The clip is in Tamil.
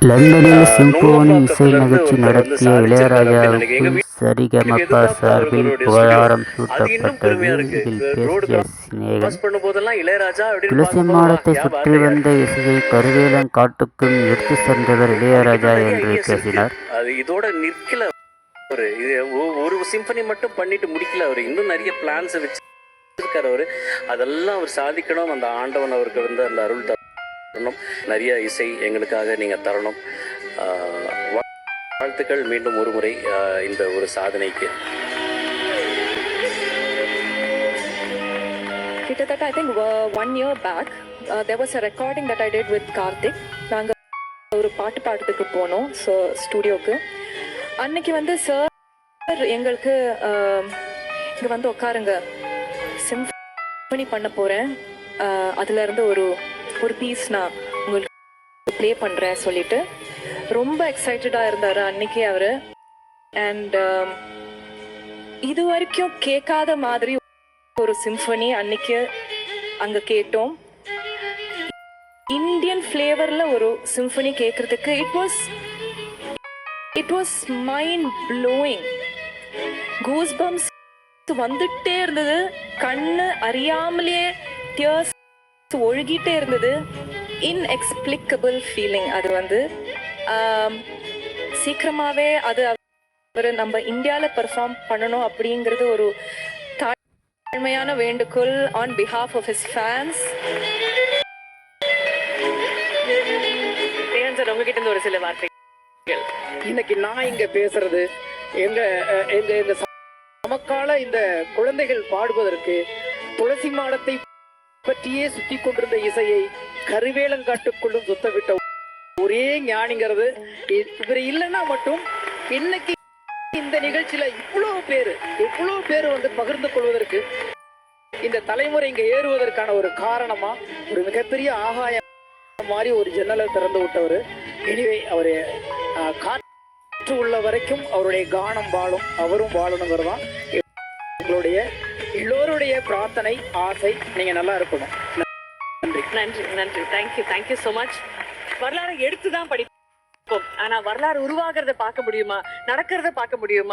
லண்டனில் சிம்போனி இசை நுங்கம்பாக்கத்திலிருந்து நிகழ்ச்சி ஒருத்தர் வந்து நடத்திய சாதிச்சிருக்காரு அப்படின்னு நினைக்கிறேன். இளையராஜாவுக்கு எங்க வீட்டுக்கு சரிகமப எதிர்த்தாப்புல சார்பில் அவருடைய ஸ்டுடியோ. புகழாரம் அது இன்னும் சூட்டப்பட்டது. பெருமையா இருக்கு. இதில் ரோடு பேசிய சிநேகன், கிராஸ் பண்ணும்போதெல்லாம் இளையராஜா அப்படின்னு துளசி பார்க்கும்போது வா மாடத்தை யா சுற்றி பாத்தையா வந்த இசையை கருவேலங்காட்டுக்கும் எடுத்து சென்றவர் அவர்கிட்ட இளையராஜா நிறைய என்று ஐடியாஸ் இருக்கு. பேசினார். அது இதோட நிற்கல அவரு. இது ஒரு சிம்பனி மட்டும் பண்ணிட்டு முடிக்கல அவரு. இன்னும் நிறைய பிளான்ஸ் வச்சிருக்காரு அவரு. அதெல்லாம் அவர் சாதிக்கணும். அந்த ஆண்டவன் அவருக்கு வந்து அந்த அருள் தரணும். நிறைய இசை எங்களுக்காக நீங்க தரணும். வாழ்த்துக்கள் மீண்டும் ஒரு முறை இந்த ஒரு சாதனைக்கு. கிட்டத்தட்ட I think 1 year back there was a recording that I did with Karthik. நாங்கள் ஒரு பாட்டு பாடுறதுக்கு போனோம் ஸ்டூடியோக்கு. அன்னைக்கு வந்து சார் எங்களுக்கு இங்கே வந்து உட்காருங்க, சிம்பனி பண்ண போகிறேன், அதுலேருந்து ஒரு பீஸ் நான் உங்களுக்கு ப்ளே பண்ணுறேன் சொல்லிட்டு ரொம்ப எக்ஸைட்டடாக இருந்தார் அன்னைக்கு அவர். அண்ட் இது வரைக்கும் கேட்காத மாதிரி ஒரு சிம்பனி அன்னைக்கு அங்கே கேட்டோம். இந்தியன் ஃப்ளேவரில் ஒரு சிம்பனி கேட்குறதுக்கு it was mind blowing. Goose bumps வந்துட்டே இருந்தது, கண்ணு அறியாமலே டியர்ஸ் ஒழுகிட்டே இருந்தது. Inexplicable feeling. அது வந்து சீக்கிரமாகவே அது அவர் நம்ம இந்தியாவில் பெர்ஃபார்ம் பண்ணணும் அப்படிங்கிறது ஒரு தாழ்மையான வேண்டுகோள் on behalf of his fans. Sir உங்ககிட்ட இருந்து ஒரு சில வார்த்தைகள். இன்னைக்கு நான் இங்க பேசுறது எங்க சமகால இந்த குழந்தைகள் பாடுவதற்கு துளசி மாடத்தை பற்றியே சுத்தி கொண்டிருந்த இசையை கருவேலங்காட்டுக்குள்ளும் சுத்தவிட்ட ஒரே ஞானிங்கிறது இவர் இல்லைன்னா மட்டும் இன்னைக்கு இந்த நிகழ்ச்சியில இவ்வளவு பேர் வந்து பகிர்ந்து கொள்வதற்கு, இந்த தலைமுறை இங்க ஏறுவதற்கான ஒரு காரணமா ஒரு மிகப்பெரிய ஆகாயம் மாதிரி ஒரு ஜன்னலை திறந்து விட்டவர். எனிவே அவரு காற்று உள்ள வரைக்கும் அவருடைய கானம் வாழும், அவரும் வாழணுங்கிறது தான் எங்களுடைய எல்லோருடைய பிரார்த்தனை, ஆசை. நீங்க நல்லா இருக்கணும். நன்றி நன்றி நன்றி. Thank you so much. வரலாறு எடுத்து தான் படிப்போம், ஆனா வரலாறு உருவாகிறத பார்க்க முடியுமா, நடக்கிறத பார்க்க முடியுமா?